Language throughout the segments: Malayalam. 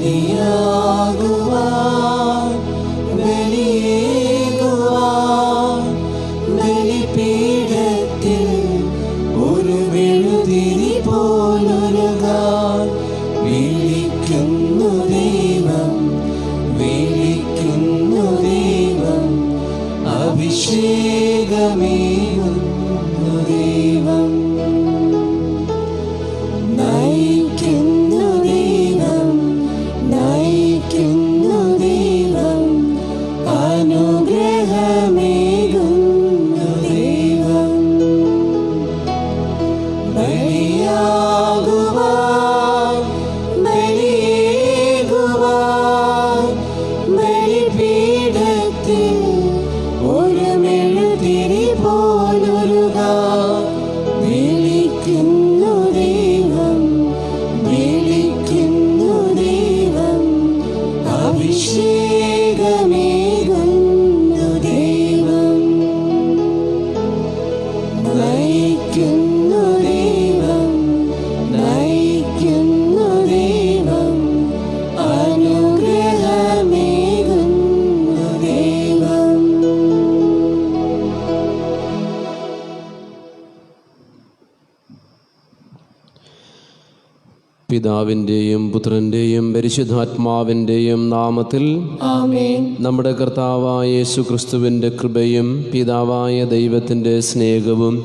ബലിയാകുവാൻ ബലിയേകുവാൻ ബലിപീഠത്തിൽ ഒരു മെഴുതിരി പോലൊരുകാൻ വിളിക്കുന്നു ദൈവം, വിളിക്കുന്നു ദൈവം, അഭിഷേകമേകുന്നു ദൈവം, നയിക്കുന്നു ദൈവം, നയിക്കുന്നു ദൈവം, അനുഗ്രഹമേകുന്നു ദൈവം. ബലിയാകുവാൻ ബലിയേകുവാൻ ബലിപീഠത്തിൽ ഒരു മെഴുതിരി പോലൊരുകാൻ വിളിക്കുന്നു ദൈവം, വിളിക്കുന്നു ദൈവം, അഭിഷേകമേകുന്നു ദൈവം, നയിക്കുന്നു ദൈവം, നയിക്കുന്നു ദൈവം, അനുഗ്രഹമേകുന്നു ദൈവം. പിതാവിൻ്റെയും പുത്രൻ്റെയും പരിശുദ്ധാത്മാവിൻ്റെയും നാമത്തിൽ ആമേൻ. നമ്മുടെ കർത്താവായ യേശു ക്രിസ്തുവിൻ്റെ കൃപയും പിതാവായ ദൈവത്തിൻ്റെ സ്നേഹവും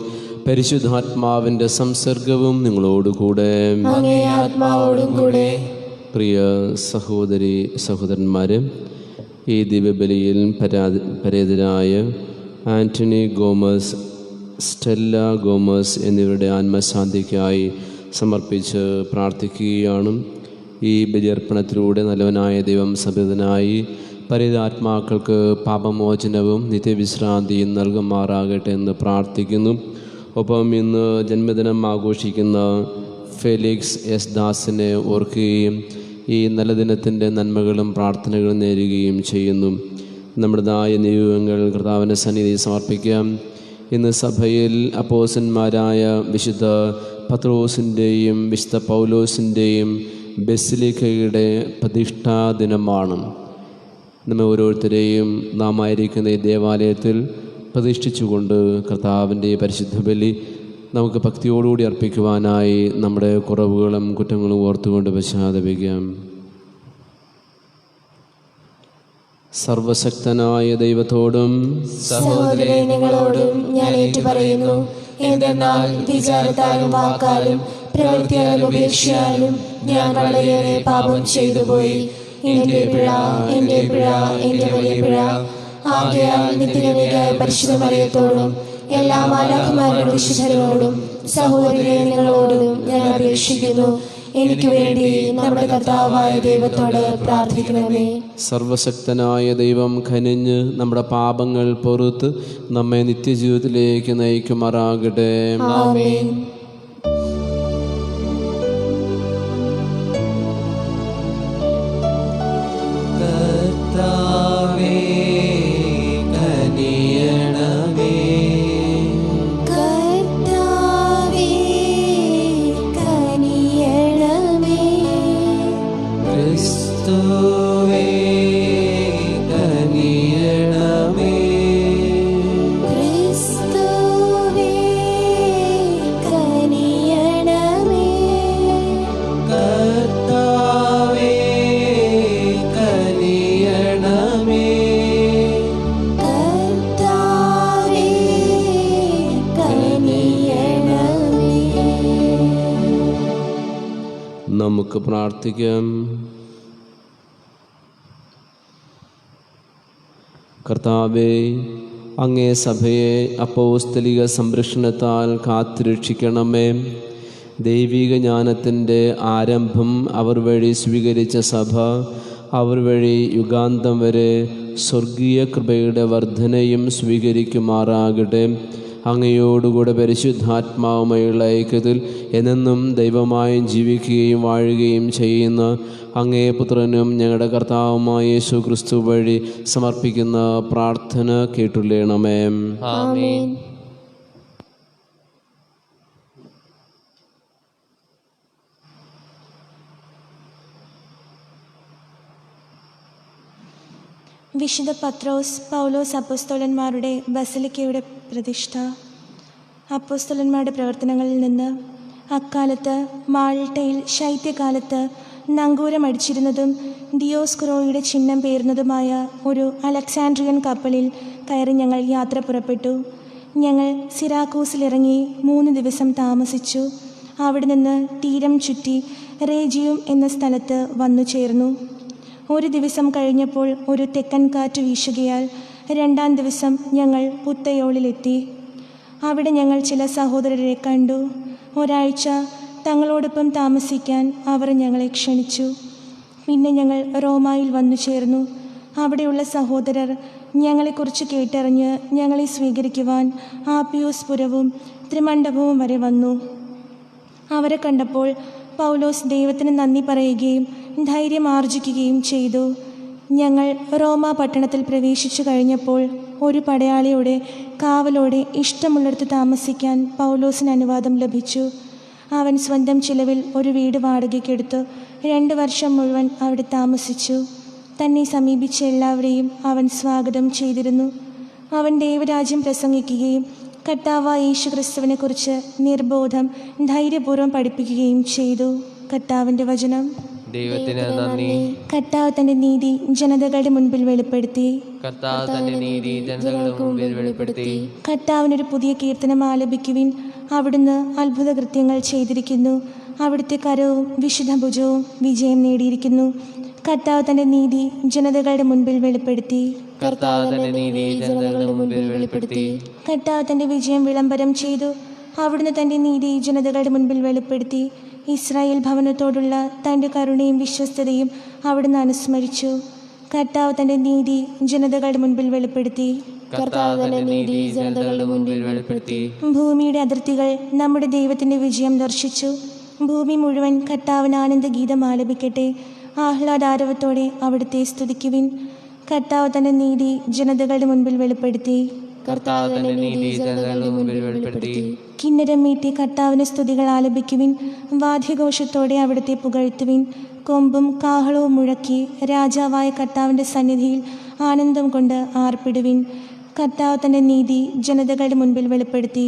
പരിശുദ്ധാത്മാവിൻ്റെ സംസർഗവും നിങ്ങളോടുകൂടെ. അങ്ങേ ആത്മാവോടും കൂടെ. പ്രിയ സഹോദരി സഹോദരന്മാരെ, ഈ ദിവ്യബലിയിൽ പരേതരായ ആൻ്റണി ഗോമസ്, സ്റ്റെല്ല ഗോമസ് എന്നിവരുടെ ആത്മശാന്തിക്കായി സമർപ്പിച്ച് പ്രാർത്ഥിക്കുകയാണ്. ഈ ബലിയർപ്പണത്തിലൂടെ നല്ലവനായ ദൈവം സബിതനായി പരിതാത്മാക്കൾക്ക് പാപമോചനവും നിത്യവിശ്രാന്തിയും നൽകുമാറാകട്ടെ എന്ന് പ്രാർത്ഥിക്കുന്നു. ഒപ്പം ഇന്ന് ജന്മദിനം ആഘോഷിക്കുന്ന ഫെലിക്സ് എസ് ദാസിനെ ഓർക്കുകയും ഈ നല്ല ദിനത്തിൻ്റെ നന്മകളും പ്രാർത്ഥനകളും നേരുകയും ചെയ്യുന്നു. നമ്മുടേതായ നിയോഗങ്ങൾ കർത്താവിൻ്റെ സന്നിധി സമർപ്പിക്കാം. ഇന്ന് സഭയിൽ അപ്പോസ്തലന്മാരായ വിശുദ്ധ പത്രോസിൻ്റെയും വിശുദ്ധ പൗലോസിൻ്റെയും ബസിലിക്കയുടെ പ്രതിഷ്ഠാ ദിനമാണ്. നമ്മെ ഓരോരുത്തരെയും നാം ആയിരിക്കുന്ന ഈ ദേവാലയത്തിൽ പ്രതിഷ്ഠിച്ചുകൊണ്ട് കർത്താവിൻ്റെ പരിശുദ്ധ ബലി നമുക്ക് ഭക്തിയോടുകൂടി അർപ്പിക്കുവാനായി നമ്മുടെ കുറവുകളും കുറ്റങ്ങളും ഓർത്തുകൊണ്ട് പശ്ചാത്തപിക്കാം. സർവശക്തനായ ദൈവത്തോടും സഹോദരരെ നിങ്ങളോടും ഞാൻ ഏറ്റുപറയുന്നു, എന്തെന്നാൽ വിചാരത്താലും വാക്കാലും പ്രവൃത്തിയാലും ഉപേക്ഷയാലും ഞാൻ വളരെയേറെ പാപം ചെയ്തുപോയി. എന്റെ പിഴ, എന്റെ പിഴ, എന്റെ വലിയ പിഴ. ആകയാൽ നിത്യനിധിയായ പരിശുദ്ധ മറിയത്തോടും എല്ലാ മാലാഖമാരുടെ വിശുദ്ധരോടും സഹോദരരെ നിങ്ങളോടും ഞാൻ അപേക്ഷിക്കുന്നു, എനിക്ക് വേണ്ടി നമ്മുടെ കർത്താവായ ദൈവത്തോട് പ്രാർത്ഥിക്കണമേ. സർവശക്തനായ ദൈവം കനിഞ്ഞ് നമ്മുടെ പാപങ്ങൾ പൊറുത്ത് നമ്മെ നിത്യജീവിതത്തിലേക്ക് നയിക്കുമാറാകട്ടെ. ആമേൻ. കർത്താവേ കനിയണമേ, കർത്താവേ കനിയണമേ, ക്രിസ്തുവേ കനിയണമേ, ക്രിസ്തുവേ കനിയണമേ, കർത്താവേ കനിയണമേ, കർത്താവേ കനിയണമേ. നമുക്ക് പ്രാർത്ഥിക്കാം. കർത്താവേ, അങ്ങേ സഭയെ അപ്പോസ്തലിക സംരക്ഷണത്താൽ കാത്തുരക്ഷിക്കണമേ. ദൈവിക ജ്ഞാനത്തിൻ്റെ ആരംഭം അവർ വഴി സ്വീകരിച്ച സഭ അവർ വഴി യുഗാന്തം വരെ സ്വർഗീയ കൃപയുടെ വർധനയും സ്വീകരിക്കുമാറാകട്ടെ. അങ്ങയോടുകൂടെ പരിശുദ്ധാത്മാവുമായുള്ള ഐക്യത്തിൽ എന്നെന്നും ദൈവമായും ജീവിക്കുകയും വാഴുകയും ചെയ്യുന്ന അങ്ങേ പുത്രനും ഞങ്ങളുടെ കർത്താവുമായ യേശു ക്രിസ്തു വഴി സമർപ്പിക്കുന്ന പ്രാർത്ഥന കേട്ടുള്ളണമേ. ആമേൻ. വിശുദ്ധ പത്രോസ് പൗലോസ് അപ്പോസ്തലന്മാരുടെ ബസലിക്കയുടെ പ്രതിഷ്ഠ. അപ്പോസ്തലന്മാരുടെ പ്രവർത്തനങ്ങളിൽ നിന്ന് അക്കാലത്ത് മാൾട്ടയിൽ ശൈത്യകാലത്ത് നങ്കൂരമടിച്ചിരുന്നതും ദിയോസ്കുറോയുടെ ചിഹ്നം പേർന്നതുമായ ഒരു അലക്സാൻഡ്രിയൻ കപ്പലിൽ കയറി ഞങ്ങൾ യാത്ര പുറപ്പെട്ടു. ഞങ്ങൾ സിറാക്കൂസിലിറങ്ങി 3 ദിവസം താമസിച്ചു. അവിടെ നിന്ന് തീരം ചുറ്റി റേജിയം എന്ന സ്ഥലത്ത് വന്നു ചേർന്നു. 1 ദിവസം കഴിഞ്ഞപ്പോൾ ഒരു തെക്കൻ കാറ്റ് വീശുകയാൽ 2-ാം ദിവസം ഞങ്ങൾ പുത്തയോളിലെത്തി. അവിടെ ഞങ്ങൾ ചില സഹോദരരെ കണ്ടു. ഒരാഴ്ച തങ്ങളോടൊപ്പം താമസിക്കാൻ അവർ ഞങ്ങളെ ക്ഷണിച്ചു. പിന്നെ ഞങ്ങൾ റോമായിൽ വന്നു ചേർന്നു. അവിടെയുള്ള സഹോദരർ ഞങ്ങളെക്കുറിച്ച് കേട്ടറിഞ്ഞ് ഞങ്ങളെ സ്വീകരിക്കുവാൻ ആപ്പിയോസ് പുരവും ത്രിമണ്ഡപവും വരെ വന്നു. അവരെ കണ്ടപ്പോൾ പൗലോസ് ദൈവത്തിന് നന്ദി പറയുകയും ധൈര്യം ആർജിക്കുകയും ചെയ്തു. ഞങ്ങൾ റോമ പട്ടണത്തിൽ പ്രവേശിച്ചു കഴിഞ്ഞപ്പോൾ ഒരു പടയാളിയുടെ കാവലോടെ ഇഷ്ടമുള്ളിടത്ത് താമസിക്കാൻ പൗലോസിന് അനുവാദം ലഭിച്ചു. അവൻ സ്വന്തം ചിലവിൽ ഒരു വീട് വാടകയ്ക്കെടുത്തു 2 വർഷം മുഴുവൻ അവിടെ താമസിച്ചു. തന്നെ സമീപിച്ച എല്ലാവരെയും അവൻ സ്വാഗതം ചെയ്തിരുന്നു. അവൻ ദൈവരാജ്യം പ്രസംഗിക്കുകയും കർത്താവായ യേശുക്രിസ്തുവിനെ കുറിച്ച് നിർബോധം ധൈര്യപൂർവ്വം പഠിപ്പിക്കുകയും ചെയ്തു. കർത്താവിൻ്റെ വചനം. ദൈവത്തിന് നന്ദി. കർത്താവ് തൻ്റെ നീതി ജനതകളുടെ മുൻപിൽ വെളിപ്പെടുത്തി. കർത്താവ് തന്റെ നീതി ജനതകളുടെ മുമ്പിൽ വെളിപ്പെടുത്തി. കർത്താവിനൊരു പുതിയ കീർത്തനം ആലപിക്കുവിൻ. അവിടുന്ന് അത്ഭുത കൃത്യങ്ങൾ ചെയ്തിരിക്കുന്നു. അവിടുത്തെ കരവും വിശുദ്ധ ഭുജവും വിജയം നേടിയിരിക്കുന്നു. കർത്താവ് തൻ്റെ നീതി ജനതകളുടെ മുൻപിൽ വെളിപ്പെടുത്തി. കർത്താവ് തന്റെ നീതി ജനതകളുടെ മുമ്പിൽ വെളിപ്പെടുത്തി. കർത്താവ് തൻ്റെ വിജയം വിളംബരം ചെയ്തു. അവിടുന്ന് തൻ്റെ നീതി ജനതകളുടെ മുൻപിൽ വെളിപ്പെടുത്തി. ഇസ്രായേൽ ഭവനത്തോടുള്ള തൻ്റെ കരുണയും വിശ്വസ്തതയും അവിടുന്ന് അനുസ്മരിച്ചു. കർത്താവ് തൻ്റെ നീതി ജനതകളുടെ മുൻപിൽ വെളിപ്പെടുത്തി. കർത്താവ് തന്റെ നീതി ജനതകളുടെ മുൻപിൽ വെളിപ്പെടുത്തി. ഭൂമിയുടെ അതിർത്തികൾ നമ്മുടെ ദൈവത്തിൻ്റെ വിജയം ദർശിച്ചു. ഭൂമി മുഴുവൻ കർത്താവിന് ആനന്ദഗീതം ആലപിക്കട്ടെ. ആഹ്ലാദാരവത്തോടെ അവിടുത്തെ സ്തുതിക്കുവിൻ. കർത്താവ് തൻ്റെ നീതി ജനതകളുടെ മുൻപിൽ വെളിപ്പെടുത്തി. കർത്താവ് തന്റെ നീതി ജനതകളുടെ മുൻപിൽ വെളിപ്പെടുത്തി. കിന്നരം മീട്ടി കർത്താവിന് സ്തുതികൾ ആലപിക്കുവിൻ. വാദ്യഘോഷത്തോടെ അവിടുത്തെ പുകഴ്ത്തുവിൻ. കൊമ്പും കാഹളവും മുഴക്കി രാജാവായ കർത്താവിൻ്റെ സന്നിധിയിൽ ആനന്ദം കൊണ്ട് ആർപ്പിടുവിൻ. കർത്താവ് തൻ്റെ നീതി ജനതകളുടെ മുൻപിൽ വെളിപ്പെടുത്തി.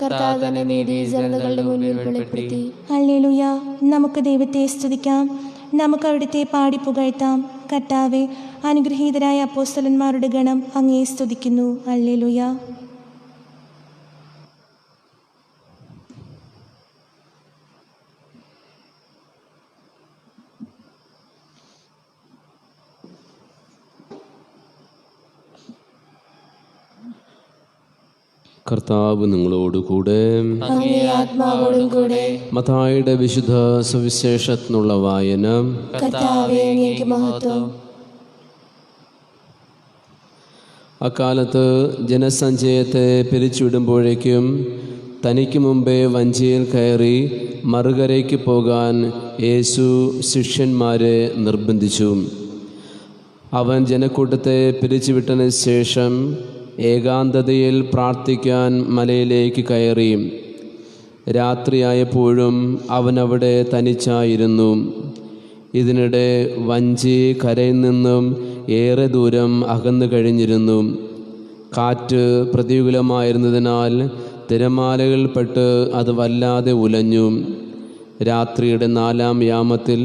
കർത്താവ് തന്റെ നീതി ജനതകളുടെ മുൻപിൽ വെളിപ്പെടുത്തി. ഹല്ലേലൂയ. നമുക്ക് ദൈവത്തെ സ്തുതിക്കാം. നമുക്ക് അവിടുത്തെ പാടി പുകഴ്ത്താം. കർത്താവെ, അനുഗ്രഹീതരായ അപ്പോസ്തലന്മാരുടെ ഗണം അങ്ങയെ സ്തുതിക്കുന്നു. ഹല്ലേലൂയ. കർത്താവ് നിങ്ങളോടുകൂടെ. അങ്ങേ ആത്മാവോടും കൂടെ. മത്തായിയുടെ വിശുദ്ധ സുവിശേഷത്തിനുള്ള വായന. കർത്താവേ, അങ്ങേക്ക് മഹത്വം. അക്കാലത്ത് ജനസഞ്ചയത്തെ പിരിച്ചുവിടുമ്പോഴേക്കും തനിക്ക് മുമ്പേ വഞ്ചിയിൽ കയറി മറുകരയ്ക്ക് പോകാൻ യേശു ശിഷ്യന്മാരെ നിർബന്ധിച്ചു. അവൻ ജനക്കൂട്ടത്തെ പിരിച്ചുവിട്ടതിന് ശേഷം ഏകാന്തതയിൽ പ്രാർത്ഥിക്കാൻ മലയിലേക്ക് കയറി. രാത്രിയായപ്പോഴും അവനവിടെ തനിച്ചായിരുന്നു. ഇതിനിടെ വഞ്ചി കരയിൽ നിന്നും ഏറെ ദൂരം അകന്നു കഴിഞ്ഞിരുന്നു. കാറ്റ് പ്രതികൂലമായിരുന്നതിനാൽ തിരമാലകൾപ്പെട്ട് അത് വല്ലാതെ ഉലഞ്ഞു. രാത്രിയുടെ 4-ാം യാമത്തിൽ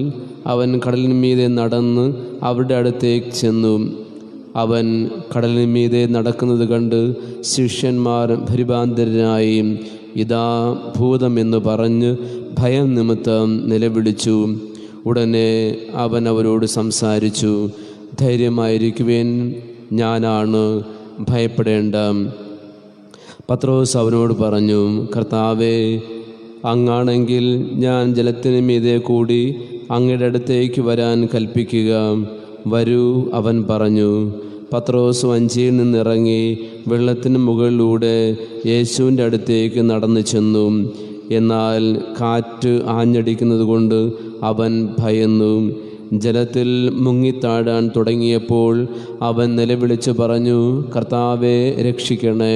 അവൻ കടലിന്മീതെ നടന്ന് അവരുടെ അടുത്തേക്ക് ചെന്നു. അവൻ കടലിന്മീതെ നടക്കുന്നത് കണ്ട് ശിഷ്യന്മാർ പരിഭ്രാന്തരായി ഇതാ ഭൂതമെന്ന് പറഞ്ഞ് ഭയം നിമിത്തം നിലവിളിച്ചു. ഉടനെ അവൻ അവരോട് സംസാരിച്ചു. ധൈര്യമായിരിക്കുവിൻ, ഞാനാണ്, ഭയപ്പെടേണ്ട. പത്രോസ് അവനോട് പറഞ്ഞു, കർത്താവേ, അങ്ങാണെങ്കിൽ ഞാൻ ജലത്തിന് മീതെ കൂടി അങ്ങയുടെ അടുത്തേക്ക് വരാൻ കൽപ്പിക്കുക. വരൂ, അവൻ പറഞ്ഞു. പത്രോസ് വഞ്ചിയിൽ നിന്നിറങ്ങി വെള്ളത്തിന് മുകളിലൂടെ യേശുവിൻ്റെ അടുത്തേക്ക് നടന്നു ചെന്നു. എന്നാൽ കാറ്റ് ആഞ്ഞടിക്കുന്നത് കൊണ്ട് അവൻ ഭയന്നു. ജലത്തിൽ മുങ്ങിത്താഴാൻ തുടങ്ങിയപ്പോൾ അവൻ നിലവിളിച്ച് പറഞ്ഞു, കർത്താവെ, രക്ഷിക്കണേ.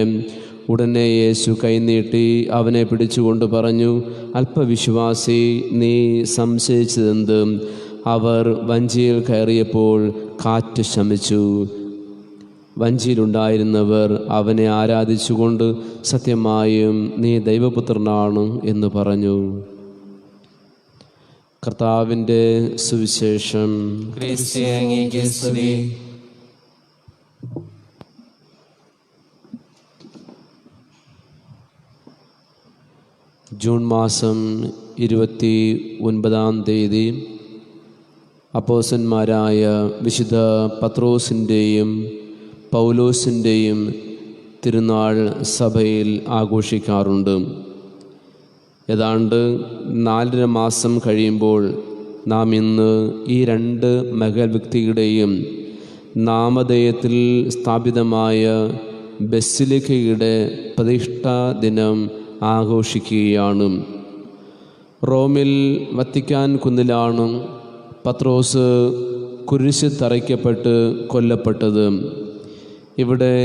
ഉടനെ യേശു കൈനീട്ടി അവനെ പിടിച്ചുകൊണ്ട് പറഞ്ഞു, അല്പവിശ്വാസി, നീ സംശയിച്ചതെന്ത്? അവർ വഞ്ചിയിൽ കയറിയപ്പോൾ കാറ്റ് ശമിച്ചു. വഞ്ചിയിലുണ്ടായിരുന്നവർ അവനെ ആരാധിച്ചുകൊണ്ട് സത്യമായും നീ ദൈവപുത്രനാണ് എന്ന് പറഞ്ഞു. കർത്താവിൻ്റെ സുവിശേഷം. ക്രിസ്തുവേ, അങ്ങേക്ക് സ്തുതി. ജൂൺ മാസം 29 അപ്പോസ്തലന്മാരായ വിശുദ്ധ പത്രോസിൻ്റെയും പൗലോസിൻ്റെയും തിരുനാൾ സഭയിൽ ആഘോഷിക്കാറുണ്ട്. ഏതാണ്ട് 4.5 മാസം കഴിയുമ്പോൾ നാം ഇന്ന് ഈ 2 മഹൽ വ്യക്തിയുടെയും നാമധേയത്തിൽ സ്ഥാപിതമായ ബസിലിക്കയുടെ പ്രതിഷ്ഠാ ദിനം ആഘോഷിക്കുകയാണ്. റോമിൽ വത്തിക്കാൻ കുന്നിലാണ് പത്രോസ് കുരിശ് തറയ്ക്കപ്പെട്ട് കൊല്ലപ്പെട്ടത്. ഇവിടെ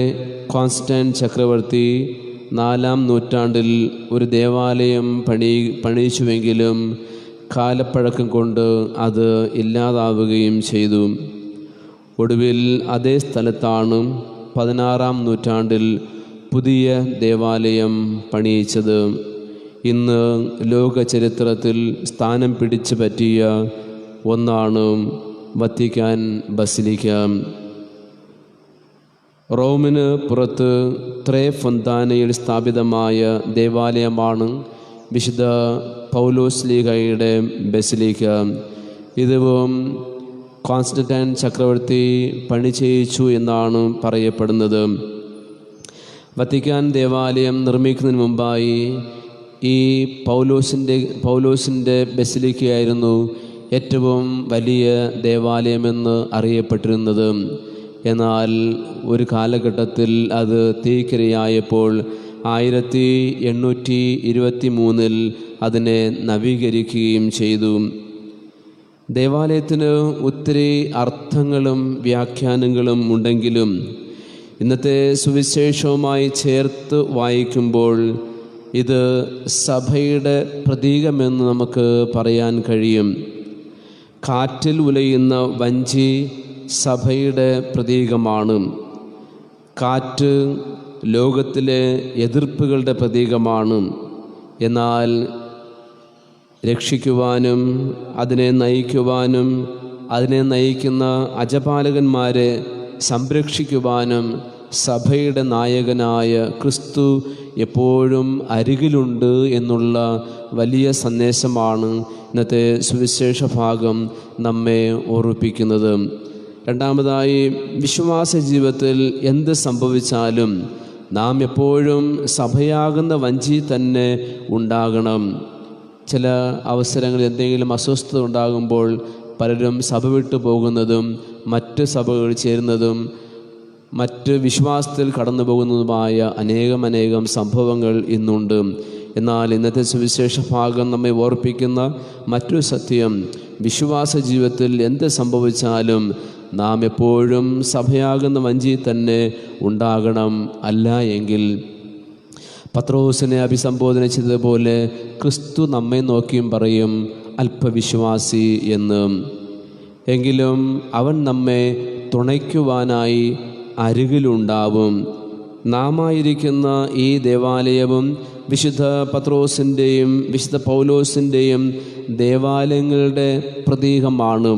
കോൺസ്റ്റന്റ് ചക്രവർത്തി 4-ാം നൂറ്റാണ്ടിൽ ഒരു ദേവാലയം പണിയിച്ചുവെങ്കിലും കാലപ്പഴക്കം കൊണ്ട് അത് ഇല്ലാതാവുകയും ചെയ്തു. ഒടുവിൽ അതേ സ്ഥലത്താണ് 16-ാം നൂറ്റാണ്ടിൽ പുതിയ ദേവാലയം പണിയിച്ചത്. ഇന്ന് ലോക ചരിത്രത്തിൽ സ്ഥാനം പിടിച്ചു പറ്റിയ ഒന്നാണ് വത്തിക്കാൻ ബസിലിക്ക. റോമിന് പുറത്ത് ത്രേ ഫൊന്താനയിൽ സ്ഥാപിതമായ ദേവാലയമാണ് വിശുദ്ധ പൗലോസ് ലീഗയുടെ ബസിലിക്ക. ഇതും കോൺസ്റ്റന്റൈൻ ചക്രവർത്തി പണി ചെയ്യിച്ചു എന്നാണ് പറയപ്പെടുന്നത്. വത്തിക്കാൻ ദേവാലയം നിർമ്മിക്കുന്നതിന് മുമ്പായി ഈ പൗലോസിൻ്റെ ബസിലിക്കയായിരുന്നു ഏറ്റവും വലിയ ദേവാലയമെന്ന് അറിയപ്പെട്ടിരുന്നത്. എന്നാൽ ഒരു കാലഘട്ടത്തിൽ അത് തീക്കിരയായപ്പോൾ 1823 അതിനെ നവീകരിക്കുകയും ചെയ്തു. ദേവാലയത്തിന് ഒത്തിരി അർത്ഥങ്ങളും വ്യാഖ്യാനങ്ങളും ഉണ്ടെങ്കിലും ഇന്നത്തെ സുവിശേഷവുമായി ചേർത്ത് വായിക്കുമ്പോൾ ഇത് സഭയുടെ പ്രതീകമെന്ന് നമുക്ക് പറയാൻ കഴിയും. കാറ്റിൽ ഉലയുന്ന വഞ്ചി സഭയുടെ പ്രതീകമാണ്. കാറ്റ് ലോകത്തിലെ എതിർപ്പുകളുടെ പ്രതീകമാണ്. എന്നാൽ രക്ഷിക്കുവാനും അതിനെ നയിക്കുവാനും അതിനെ നയിക്കുന്ന അജപാലകന്മാരെ സംരക്ഷിക്കുവാനും സഭയുടെ നായകനായ ക്രിസ്തു എപ്പോഴും അരികിലുണ്ട് എന്നുള്ള വലിയ സന്ദേശമാണ് ഇന്നത്തെ സുവിശേഷ ഭാഗം നമ്മെ ഓർമ്മിപ്പിക്കുന്നത്. രണ്ടാമതായി, വിശ്വാസ ജീവിതത്തിൽ എന്ത് സംഭവിച്ചാലും നാം എപ്പോഴും സഭയാകുന്ന വഞ്ചി തന്നെ ഉണ്ടാകണം. ചില അവസരങ്ങളിൽ എന്തെങ്കിലും അസ്വസ്ഥത ഉണ്ടാകുമ്പോൾ പലരും സഭ വിട്ടു പോകുന്നതും മറ്റ് സഭകൾ ചേരുന്നതും മറ്റ് വിശ്വാസത്തിൽ കടന്നു പോകുന്നതുമായ അനേകം സംഭവങ്ങൾ ഇന്നുണ്ട്. എന്നാൽ ഇന്നത്തെ സുവിശേഷ ഭാഗം നമ്മെ ഓർപ്പിക്കുന്ന മറ്റൊരു സത്യം, വിശ്വാസ ജീവിതത്തിൽ എന്ത് സംഭവിച്ചാലും നാം എപ്പോഴും സഭയാകുന്ന വഞ്ചി തന്നെ ഉണ്ടാകണം. അല്ല എങ്കിൽ പത്രോസിനെ അഭിസംബോധന ചെയ്തതുപോലെ ക്രിസ്തു നമ്മെ നോക്കിയും പറയും അല്പവിശ്വാസി എന്ന്. എങ്കിലും അവൻ നമ്മെ തുണയ്ക്കുവാനായി അരികിലുണ്ടാവും. നാമായിരിക്കുന്ന ഈ ദേവാലയവും വിശുദ്ധ പത്രോസിൻ്റെയും വിശുദ്ധ പൗലോസിൻ്റെയും ദേവാലയങ്ങളുടെ പ്രതീകമാണ്.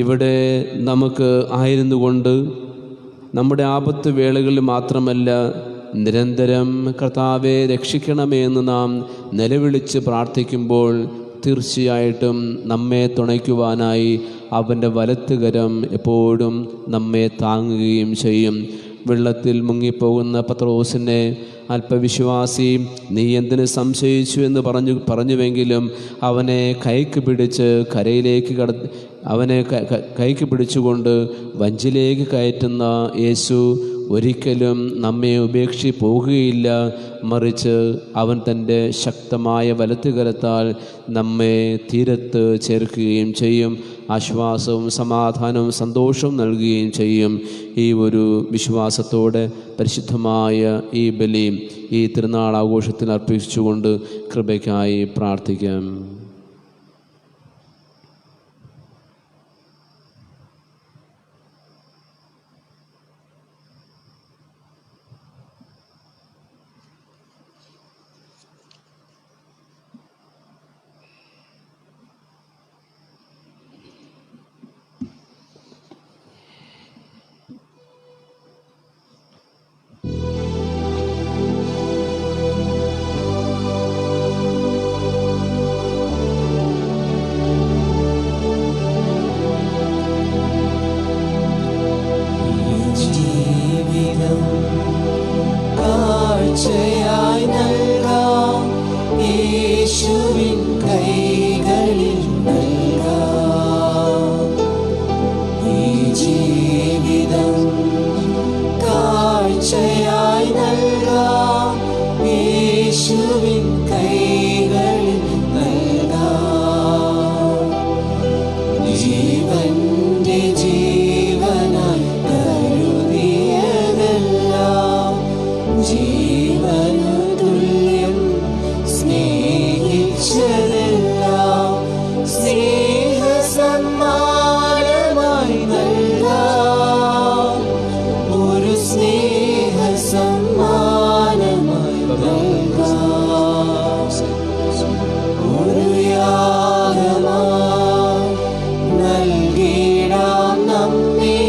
ഇവിടെ നമുക്ക് ആയിരുന്നുകൊണ്ട് നമ്മുടെ ആപത്ത് വേളകളിൽ മാത്രമല്ല, നിരന്തരം കർത്താവെ രക്ഷിക്കണമേ എന്ന് നാം നിലവിളിച്ച് പ്രാർത്ഥിക്കുമ്പോൾ തീർച്ചയായിട്ടും നമ്മെ തുണയ്ക്കുവാനായി അവൻ്റെ വലത്തുകരം എപ്പോഴും നമ്മെ താങ്ങുകയും ചെയ്യും. വെള്ളത്തിൽ മുങ്ങിപ്പോകുന്ന പത്രോസിനെ അല്പവിശ്വാസി, നീ എന്തിന് സംശയിച്ചു എന്ന് പറഞ്ഞുവെങ്കിലും അവനെ കൈക്ക് പിടിച്ച് അവനെ കൈക്ക് പിടിച്ചുകൊണ്ട് വഞ്ചിലേക്ക് കയറ്റുന്ന യേശു ഒരിക്കലും നമ്മെ ഉപേക്ഷിച്ച് പോകുകയില്ല. മറിച്ച് അവൻ തൻ്റെ ശക്തമായ വലത്തുകരത്താൽ നമ്മെ തീരത്ത് ചേർക്കുകയും ചെയ്യും. ആശ്വാസവും സമാധാനവും സന്തോഷവും നൽകുകയും ചെയ്യും. ഈ ഒരു വിശ്വാസത്തോടെ പരിശുദ്ധമായ ഈ ബലി ഈ തിരുനാൾ ആഘോഷത്തിൽ അർപ്പിച്ചുകൊണ്ട് കൃപയ്ക്കായി പ്രാർത്ഥിക്കാം. സ്നേഹസമ്മാനമായി നൽകാം, ഒരു സ്നേഹസമ്മാനമായി നൽകാം, ഒരു യാഗമായി നൽകിടാം നമ്മെ,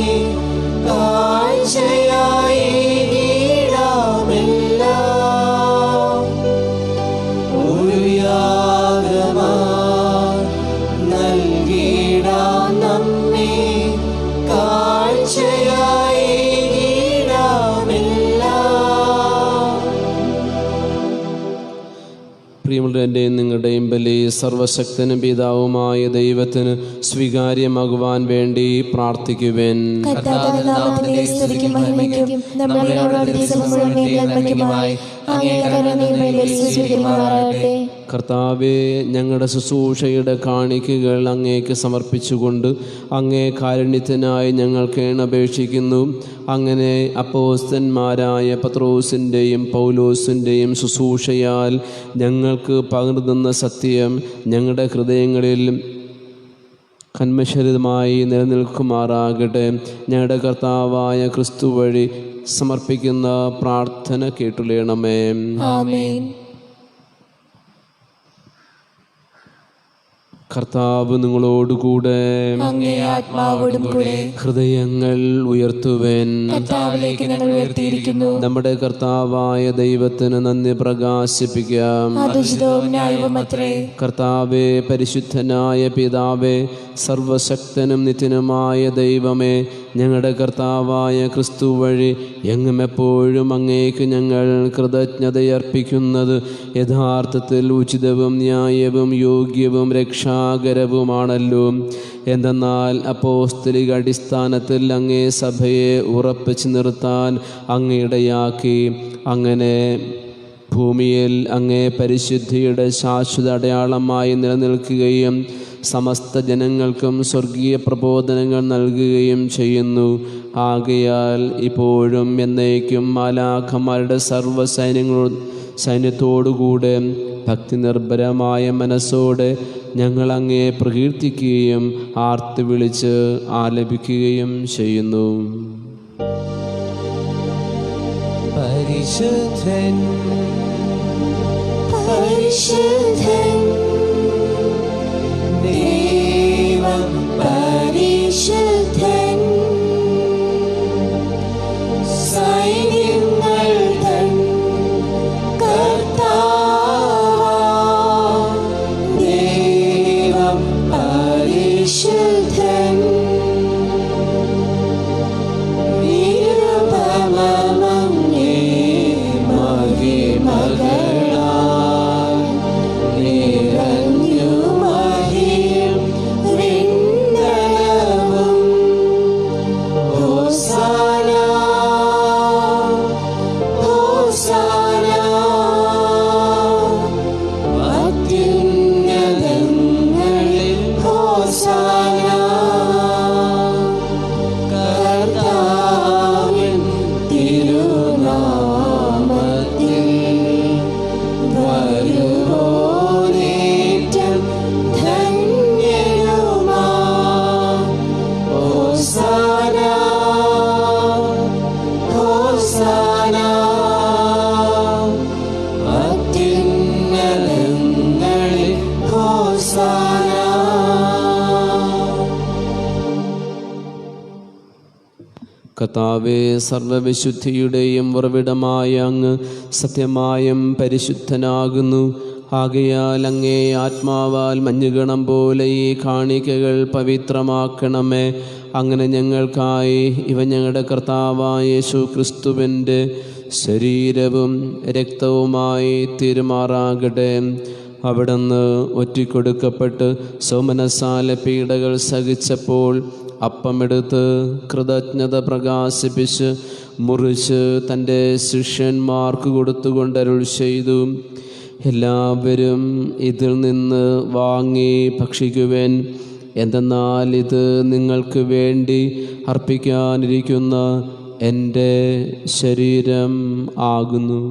കാഴ്ചയായി ഇടാമെല്ലാം, ഒരു യാഗമായി നൽകിടാം നമ്മെ, കാഴ്ചയായി ഇടാമെല്ലാം. പ്രിയമുള്ളവരുടെയും നിങ്ങളുടെയും ബലി സർവശക്തനും പിതാവുമായ ദൈവത്തിന് സ്വീകാര്യമാകുവാൻ വേണ്ടി പ്രാർത്ഥിക്കുവേൻ. കർത്താവിന്റെ നാമത്തിന്റെ സ്തുതിക്കും മഹിമയ്ക്കും നമ്മുടെ അവിടുത്തെ സമൂഹം നന്മയ്ക്കുമായി അങ്ങേ കരുണയും ബലി സ്വീകരിക്കുമാറാകട്ടെ. കർത്താവെ, ഞങ്ങളുടെ ശുശ്രൂഷയുടെ കാണിക്കകൾ അങ്ങേക്ക് സമർപ്പിച്ചുകൊണ്ട് അങ്ങേ കാരുണ്യത്തിനായി ഞങ്ങൾ കേണപേക്ഷിക്കുന്നു. അങ്ങനെ അപ്പോസ്തലന്മാരായ പത്രോസിൻ്റെയും പൗലോസിൻ്റെയും ശുശ്രൂഷയാൽ ഞങ്ങൾക്ക് പകർന്നുതന്ന സത്യം ഞങ്ങളുടെ ഹൃദയങ്ങളിൽ കന്മഷരിതമായി നിലനിൽക്കുമാറാകട്ടെ. ഞങ്ങളുടെ കർത്താവായ ക്രിസ്തു വഴി സമർപ്പിക്കുന്ന പ്രാർത്ഥന കേട്ടുള്ളണമേ. ആമേൻ. കർത്താവ് നിങ്ങളോടുകൂടെ, അങ്ങേ ആത്മാവോടും കൂടെ. ഹൃദയങ്ങൾ ഉയർത്തുവേൻ. കർത്താവിലേക്ക് ഞങ്ങൾ ഉയർത്തിയിരിക്കുന്നു. നമ്മുടെ കർത്താവായ ദൈവത്തിന് നന്ദി പ്രകാശിപ്പിക്കാം. അതുചിതവും ന്യായവുമത്രേ. കർത്താവേ, പരിശുദ്ധനായ പിതാവേ, സർവശക്തനും നിത്യനുമായ ദൈവമേ, ഞങ്ങളുടെ കർത്താവായ ക്രിസ്തു വഴി എങ്ങും എപ്പോഴും അങ്ങേക്ക് ഞങ്ങൾ കൃതജ്ഞതയർപ്പിക്കുന്നത് യഥാർത്ഥത്തിൽ ഉചിതവും ന്യായവും യോഗ്യവും രക്ഷാകരവുമാണല്ലോ. എന്തെന്നാൽ അപ്പോസ്തലിക അടിസ്ഥാനത്തിൽ അങ്ങേ സഭയെ ഉറപ്പിച്ചു നിർത്താൻ അങ്ങയിടയാക്കി. അങ്ങനെ ഭൂമിയിൽ അങ്ങേ പരിശുദ്ധിയുടെ ശാശ്വത അടയാളമായി നിലനിൽക്കുകയും സമസ്ത ജനങ്ങൾക്കും സ്വർഗീയ പ്രബോധനങ്ങൾ നൽകുകയും ചെയ്യുന്നു. ആകയാൽ ഇപ്പോഴും എന്നേക്കും മാലാഖമാരുടെ സൈന്യത്തോടുകൂടെ ഭക്തി നിർഭരമായ മനസ്സോടെ ഞങ്ങൾ അങ്ങയെ പ്രകീർത്തിക്കുകയും ആർത്ത് വിളിച്ച് ആലപിക്കുകയും ചെയ്യുന്നു. പരിശുദ്ധൻ പരിശുദ്ധൻ ദൈവം പരിശുദ്ധൻ, സൈന്യങ്ങൾ തൻ കർത്താവാം ദൈവം പരിശുദ്ധൻ, നിരുപമമങ്ങേ മഹിമകളാൽ നിറഞ്ഞു മഹിം വിണ്ണലവും. ഹോസാന ഹോസാന അത്യുന്നതങ്ങളിൽ ഹോസാന, കർത്താവിൻ തിരുനാമത്തിൽ വരുവോനേറ്റം ധന്യനുമാ. ഹോസാന ഹോസാന അത്യുന്നതങ്ങളിൽ ഹോസാന. കർത്താവേ, സർവവിശുദ്ധിയുടെയും ഉറവിടമായ അങ്ങ് സത്യമായും പരിശുദ്ധനാകുന്നു. ആകയാൽ അങ്ങേ ആത്മാവാൽ മഞ്ഞുകണം പോലെ ഈ കാണിക്കകൾ പവിത്രമാക്കണമേ. അങ്ങനെ ഞങ്ങൾക്കായി ഇവ ഞങ്ങളുടെ കർത്താവായ യേശു ക്രിസ്തുവിൻ്റെ ശരീരവും രക്തവുമായി തീരുമാറാകട്ടെ. അവിടുന്ന് ഒറ്റിക്കൊടുക്കപ്പെട്ട് സോമനസാല പീഡകൾ സഹിച്ചപ്പോൾ അപ്പമെടുത്ത് കൃതജ്ഞത പ്രകാശിപ്പിച്ച് മുറിച്ച് തൻ്റെ ശിഷ്യന്മാർക്ക് കൊടുത്തുകൊണ്ട് അരുൾ ചെയ്തു, എല്ലാവരും ഇതിൽ നിന്ന് വാങ്ങി ഭക്ഷിക്കുവേൻ. എന്തെന്നാൽ ഇത് നിങ്ങൾക്ക് വേണ്ടി അർപ്പിക്കാനിരിക്കുന്ന എൻ്റെ ശരീരം ആകുന്നു.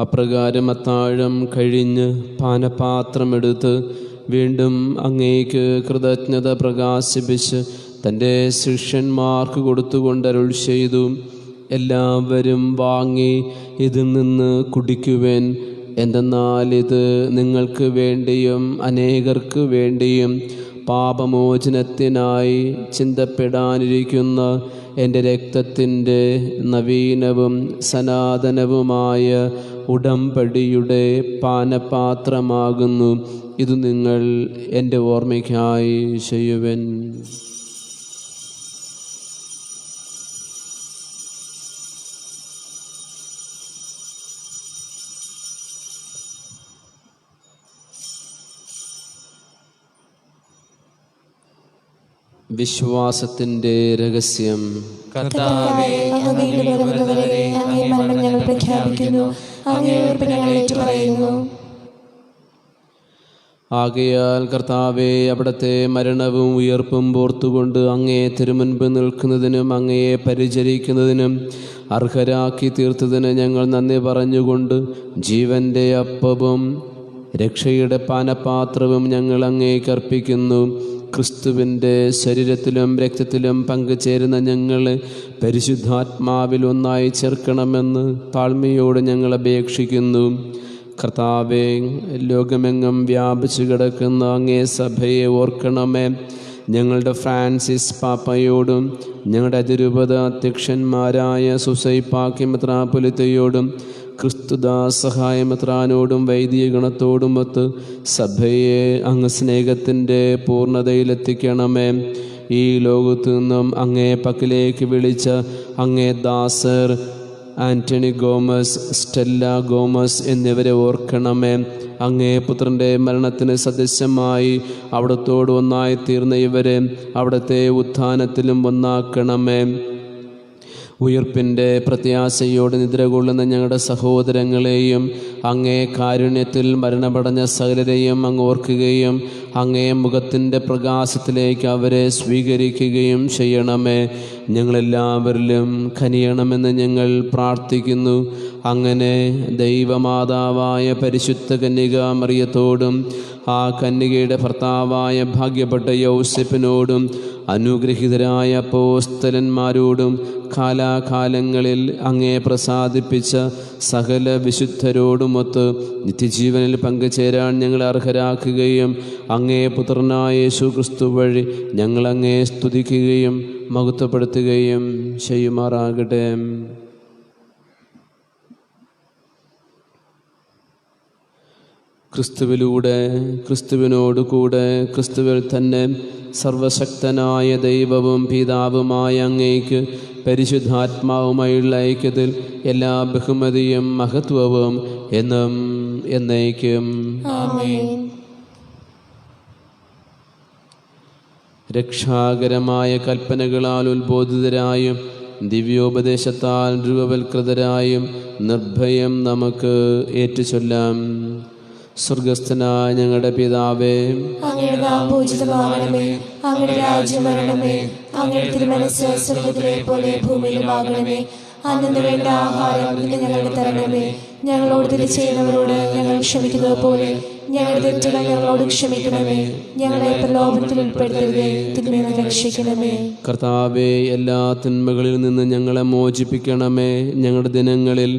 അപ്രകാരം അത്താഴം കഴിഞ്ഞ് പാനപാത്രമെടുത്ത് വീണ്ടും അങ്ങേക്ക് കൃതജ്ഞത പ്രകാശിപ്പിച്ച് തൻ്റെ ശിഷ്യന്മാർക്ക് കൊടുത്തുകൊണ്ട് അരുൾ ചെയ്തു, എല്ലാവരും വാങ്ങി ഇതിൽ നിന്ന് കുടിക്കുവേൻ. എന്തെന്നാൽ ഇത് നിങ്ങൾക്ക് വേണ്ടിയും അനേകർക്ക് വേണ്ടിയും പാപമോചനത്തിനായി ചിന്തപ്പെടാനിരിക്കുന്ന എൻ്റെ രക്തത്തിൻ്റെ നവീനവും സനാതനവുമായ ഉടമ്പടിയുടെ പാനപാത്രമാകുന്നു. ഇത് നിങ്ങൾ എൻ്റെ ഓർമ്മയ്ക്കായി ചെയ്യുവൻ. വിശ്വാസത്തിൻ്റെ രഹസ്യം. കർത്താവേ, അങ്ങ് വീണ്ടും വരുന്നതുവരെ അങ്ങേ മരണം ഞങ്ങൾ പ്രഖ്യാപിക്കുന്നു, അങ്ങേ ഉയിർപ്പ് ഞങ്ങൾ ഏറ്റുപറയുന്നു. ആകയാൽ കർത്താവേ, അവിടുത്തെ മരണവും ഉയർപ്പും ഓർത്തുകൊണ്ട് അങ്ങേ തിരുമുൻപ് നിൽക്കുന്നതിനും അങ്ങയെ പരിചരിക്കുന്നതിനും അർഹരാക്കി തീർത്തതിന് ഞങ്ങൾ നന്ദി പറഞ്ഞുകൊണ്ട് ജീവൻ്റെ അപ്പവും രക്ഷയുടെ പാനപാത്രവും ഞങ്ങൾ അങ്ങേക്ക് അർപ്പിക്കുന്നു. ക്രിസ്തുവിൻ്റെ ശരീരത്തിലും രക്തത്തിലും പങ്കുചേരുന്ന ഞങ്ങളെ പരിശുദ്ധാത്മാവിൽ ഒന്നായി ചേർക്കണമെന്ന് താഴ്മയോട് ഞങ്ങൾ അപേക്ഷിക്കുന്നു. കർത്താവേ, ലോകമെങ്ങും വ്യാപിച്ചു കിടക്കുന്ന അങ്ങേ സഭയെ ഓർക്കണമേ. ഞങ്ങളുടെ ഫ്രാൻസിസ് പാപ്പയോടും ഞങ്ങളുടെ അതിരൂപത അധ്യക്ഷന്മാരായ സുസൈപ്പാക്കി മെത്രാപ്പൊലീത്തയോടും ക്രിസ്തുദാസ് സഹായ മെത്രാനോടും വൈദിക ഗണത്തോടുമൊത്ത് സഭയെ അങ്ങ് സ്നേഹത്തിൻ്റെ പൂർണ്ണതയിലെത്തിക്കണമേ. ഈ ലോകത്തു നിന്നും അങ്ങേ പക്കലേക്ക് വിളിച്ച അങ്ങേ ദാസർ ആൻ്റണി ഗോമസ്, സ്റ്റെല്ല ഗോമസ് എന്നിവരെ ഓർക്കണമേ. അങ്ങേ പുത്രൻ്റെ മരണത്തിന് സദൃശമായി അവിടത്തോട് ഒന്നായി തീർന്ന ഇവരെ അവിടുത്തെ ഉത്ഥാനത്തിലും ഒന്നാക്കണമേ. ഉയിർപ്പിൻ്റെ പ്രത്യാശയോട് നിദ്ര കൊള്ളുന്ന ഞങ്ങളുടെ സഹോദരങ്ങളെയും അങ്ങേ കാരുണ്യത്തിൽ മരണമടഞ്ഞ സകലരെയും അങ്ങ് ഓർക്കുകയും അങ്ങേ മുഖത്തിൻ്റെ പ്രകാശത്തിലേക്ക് അവരെ സ്വീകരിക്കുകയും ചെയ്യണമേ. ഞങ്ങളെല്ലാവരിലും കനിയണമെന്ന് ഞങ്ങൾ പ്രാർത്ഥിക്കുന്നു. അങ്ങനെ ദൈവമാതാവായ പരിശുദ്ധ കന്യക മറിയത്തോടും ആ കന്യകയുടെ ഭർത്താവായ ഭാഗ്യപ്പെട്ട യൗസേപ്പിനോടും അനുഗ്രഹീതരായ അപ്പോസ്തലന്മാരോടും കാലാകാലങ്ങളിൽ അങ്ങേ പ്രസാദിപ്പിച്ച സകല വിശുദ്ധരോടുമൊത്ത് നിത്യജീവനിൽ പങ്കുചേരാൻ ഞങ്ങളെ അർഹരാക്കുകയും അങ്ങേ പുത്രനായ യേശു ക്രിസ്തു വഴി ഞങ്ങൾ അങ്ങേ സ്തുതിക്കുകയും മഹത്വപ്പെടുത്തുകയും ചെയ്യുമാറാകട്ടെ. ക്രിസ്തുവിലൂടെ, ക്രിസ്തുവിനോട് കൂടെ, ക്രിസ്തുവിൽ തന്നെ സർവശക്തനായ ദൈവവും പിതാവുമായ അങ്ങേക്ക് പരിശുദ്ധാത്മാവുമായുള്ള ഐക്യത്തിൽ എല്ലാ ബഹുമതിയും മഹത്വവും എന്നും എന്നേക്കും ആമേൻ. രക്ഷാകരമായ കൽപ്പനകളാൽ ഉത്ബോധിതരായും ദിവ്യോപദേശത്താൽ രൂപവൽകൃതരായും നിർഭയം നമുക്ക് ഏറ്റുചൊല്ലാം. സ്വർഗസ്ഥനായ ഞങ്ങളുടെ പിതാവേ, അങ്ങയുടെ നാമം പൂജിതമാകണമേ, അങ്ങയുടെ രാജ്യം വരണമേ, അങ്ങയുടെ തിരുമനസ്സ് സ്വർഗ്ഗത്തിലെ പോലെ ഭൂമിയിലുമാകണമേ. അന്നു വേണ്ട ആഹാരം ഇന്ന് ഞങ്ങൾക്ക് തരണമേ. ഞങ്ങളോട് തെറ്റ് ചെയ്യുന്നവരോട് ഞങ്ങൾ ക്ഷമിക്കുന്നത് പോലെ ഞങ്ങളുടെ തെറ്റുകൾ ഞങ്ങളോട് ക്ഷമിക്കണമേ. ഞങ്ങളെ പ്രലോഭനത്തിൽ ഉൾപ്പെടുത്തരുതേ, തിന്മയിൽ നിന്ന് രക്ഷിക്കണമേ. കർത്താവേ, എല്ലാ തിന്മകളിൽ നിന്ന് ഞങ്ങളെ മോചിപ്പിക്കണമേ. ഞങ്ങളുടെ ദിനങ്ങളിൽ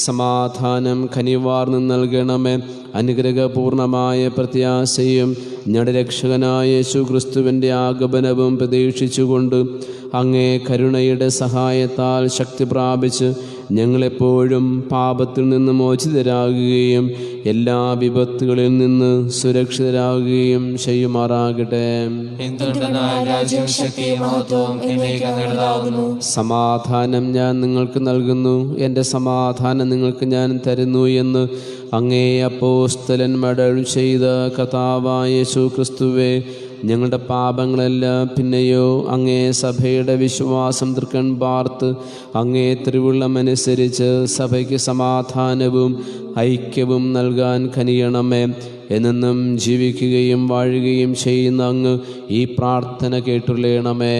സമാധാനം കനിവാർന്ന് നൽകണമേ. അനുഗ്രഹപൂർണമായ പ്രത്യാശയും ഞങ്ങളുടെ രക്ഷകനായ യേശു ക്രിസ്തുവിൻ്റെ ആഗമനവും പ്രതീക്ഷിച്ചുകൊണ്ട് അങ്ങേ കരുണയുടെ സഹായത്താൽ ശക്തി പ്രാപിച്ച് ഞങ്ങളെപ്പോഴും പാപത്തിൽ നിന്ന് മോചിതരാകുകയും എല്ലാ വിപത്തുകളിൽ നിന്ന് സുരക്ഷിതരാകുകയും ചെയ്യുമാറാകട്ടെ. സമാധാനം ഞാൻ നിങ്ങൾക്ക് നൽകുന്നു, എൻ്റെ സമാധാനം നിങ്ങൾക്ക് ഞാൻ തരുന്നു എന്ന് അങ്ങേ അപ്പോസ്തലന്മാർ അരുളി ചെയ്ത കർത്താവായ യേശു ക്രിസ്തുവേ, ഞങ്ങളുടെ പാപങ്ങളെല്ലാം പിന്നെയോ അങ്ങേ സഭയുടെ വിശ്വാസം തൃക്കൺ പാർത്ത് അങ്ങേ തിരുവുള്ളമനുസരിച്ച് സഭയ്ക്ക് സമാധാനവും ഐക്യവും നൽകാൻ കനിയണമേ. എന്നെന്നും ജീവിക്കുകയും വാഴുകയും ചെയ്യുന്ന അങ്ങ് ഈ പ്രാർത്ഥന കേട്ടുള്ളണമേ.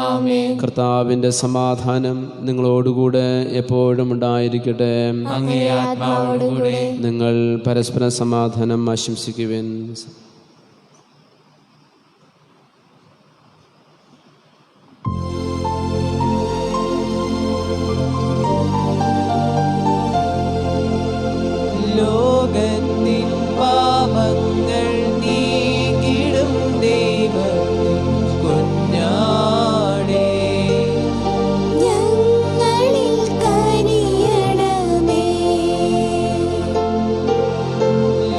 ആമേൻ. കർത്താവിൻ്റെ സമാധാനം നിങ്ങളോടുകൂടെ എപ്പോഴും ഉണ്ടായിരിക്കട്ടെ. അങ്ങേ ആത്മാവോടുകൂടെ. നിങ്ങൾ പരസ്പരം സമാധാനം ആശംസിക്കുവിൻ. ലോകത്തിൻ പാപങ്ങൾ നീക്കിടും ദൈവത്തിൻ കുഞ്ഞാടേ, ഞങ്ങളിൽ കനിയണമേ.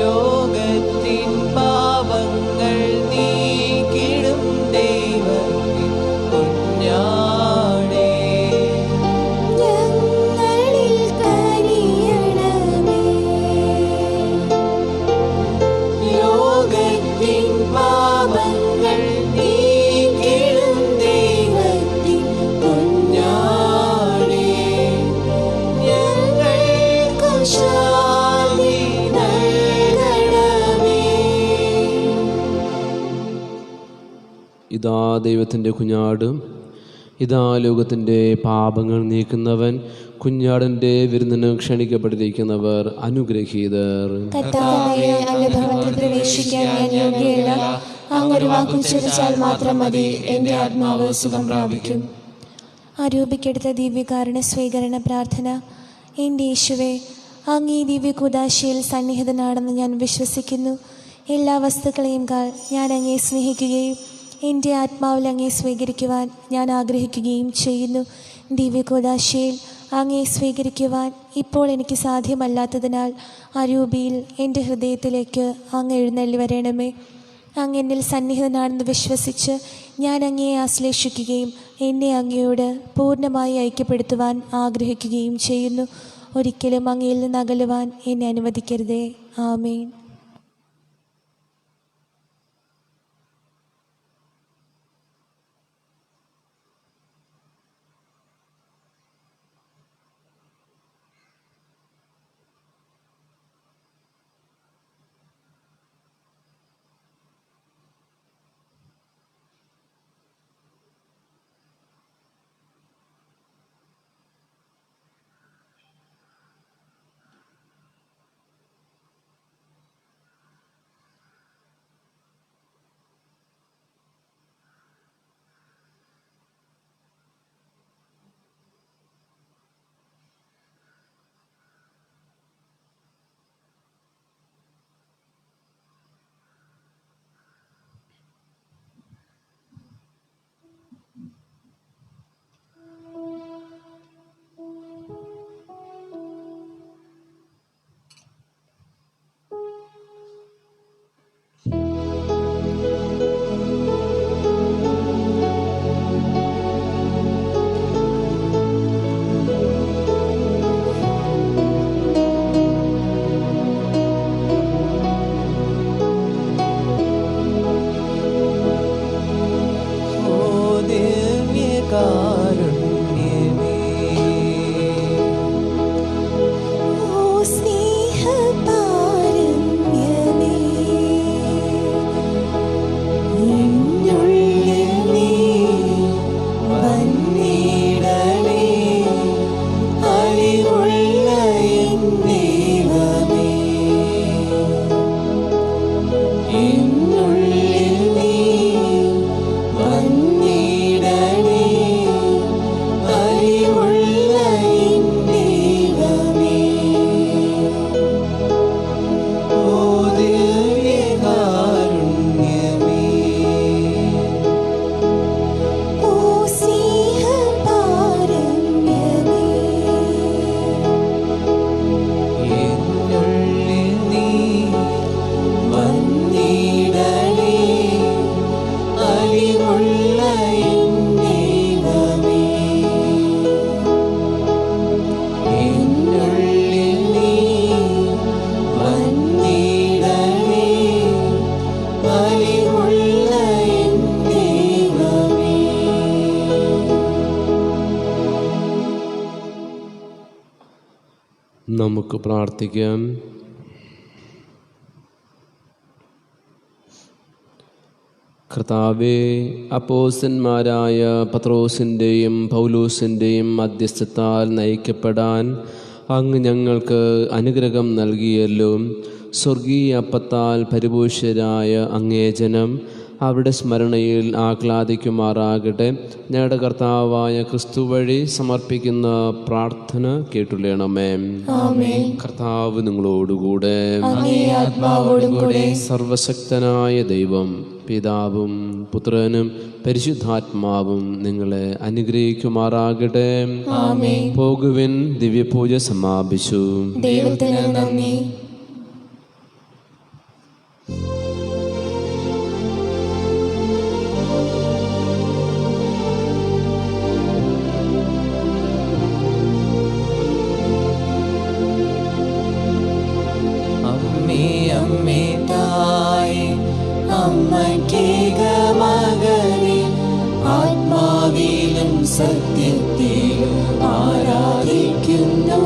ലോകത്തിൻ പാപങ്ങൾ നീക്കിടും ദൈവത്തിൻ കുഞ്ഞാടേ, ഞങ്ങളിൽ കനിയണമേ. ലോകത്തിൻ പാപങ്ങൾ നീക്കിടും ദൈവത്തിൻ കുഞ്ഞാടേ, ഞങ്ങൾക്കു ശാന്തി നൽകണമേ. ഇതാ ദൈവത്തിൻ്റെ കുഞ്ഞാട്, ഇതാ ലോകത്തിൻ്റെ പാപങ്ങൾ നീക്കുന്നവൻ. കുഞ്ഞാടിൻ്റെ വിരുന്നിന് ക്ഷണിക്കപ്പെട്ടിരിക്കുന്നവർ അനുഗ്രഹീതർ. കർത്താവേ, അങ്ങയുടെ ഭവനത്തിൽ പ്രവേശിക്കാൻ ഞാൻ യോഗ്യയല്ല. അങ്ങ് ഒരു വാക്ക് ഉച്ചരിച്ചാൽ മാത്രം മതി, എൻ്റെ ആത്മാവ് സുഖം പ്രാപിക്കും. ആരോപിക്കെടുത്ത ദിവ്യകാരുണ സ്വീകരണ പ്രാർത്ഥന. എൻ്റെ യേശുവേ, അങ്ങ് ഈ ദിവ്യകൂദാശയിൽ സന്നിഹിതനാണെന്ന് ഞാൻ വിശ്വസിക്കുന്നു. എല്ലാ വസ്തുക്കളെയും കാൾ ഞാൻ അങ്ങയെ സ്നേഹിക്കുകയും എൻ്റെ ആത്മാവിൽ അങ്ങയെ സ്വീകരിക്കുവാൻ ഞാൻ ആഗ്രഹിക്കുകയും ചെയ്യുന്നു. ദിവ്യകൂദാശയിൽ അങ്ങയെ സ്വീകരിക്കുവാൻ ഇപ്പോൾ എനിക്ക് സാധ്യമല്ലാത്തതിനാൽ അരൂപിയിൽ എൻ്റെ ഹൃദയത്തിലേക്ക് അങ്ങ് എഴുന്നള്ളി വരണമേ. അങ്ങ് എന്നിൽ സന്നിഹിതനാണെന്ന് വിശ്വസിച്ച് ഞാൻ അങ്ങയെ ആശ്ലേഷിക്കുകയും എന്നെ അങ്ങയോട് പൂർണ്ണമായി ഐക്യപ്പെടുത്തുവാൻ ആഗ്രഹിക്കുകയും ചെയ്യുന്നു. ഒരിക്കലും അങ്ങയിൽ നിന്ന് അകലുവാൻ എന്നെ അനുവദിക്കരുതേ. ആമേൻ. നമുക്ക് പ്രാർത്ഥിക്കാം. കർത്താവേ, അപ്പോസ്തലന്മാരായ പത്രോസിൻ്റെയും പൗലോസിൻ്റെയും മധ്യസ്ഥത്താൽ നയിക്കപ്പെടാൻ അങ്ങ് ഞങ്ങൾക്ക് അനുഗ്രഹം നൽകിയല്ലോ. സ്വർഗീയ അപ്പത്താൽ പരിപോഷിതരായ അങ്ങേ ജനം അവരുടെ സ്മരണയിൽ ആഹ്ലാദിക്കുമാറാകട്ടെ. ഞങ്ങളുടെ കർത്താവായ ക്രിസ്തു വഴി സമർപ്പിക്കുന്ന പ്രാർത്ഥന കേട്ടുള്ളണമേ. കർത്താവ് നിങ്ങളോടുകൂടെ, സർവശക്തനായ ദൈവം പിതാവും പുത്രനും പരിശുദ്ധാത്മാവും നിങ്ങളെ അനുഗ്രഹിക്കുമാറാകട്ടെ. പോകുവിൻ, ദിവ്യപൂജ സമാപിച്ചു. ദൈവത്തിന് നന്ദി. അമ്മേ അമ്മേ തായേ അമ്മയ്ക്കേക മകനെ ആത്മാവിലും സത്യത്തിലും ആരാധിക്കുന്നു.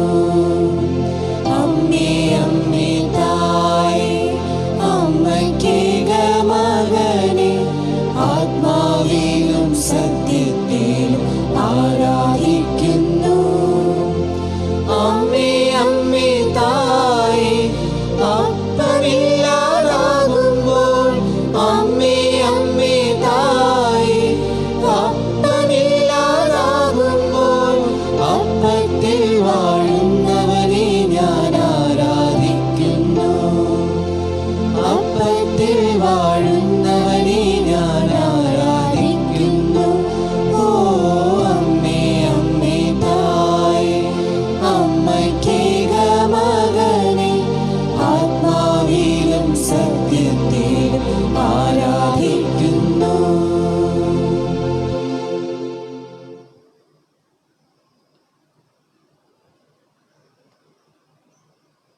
അമ്മേ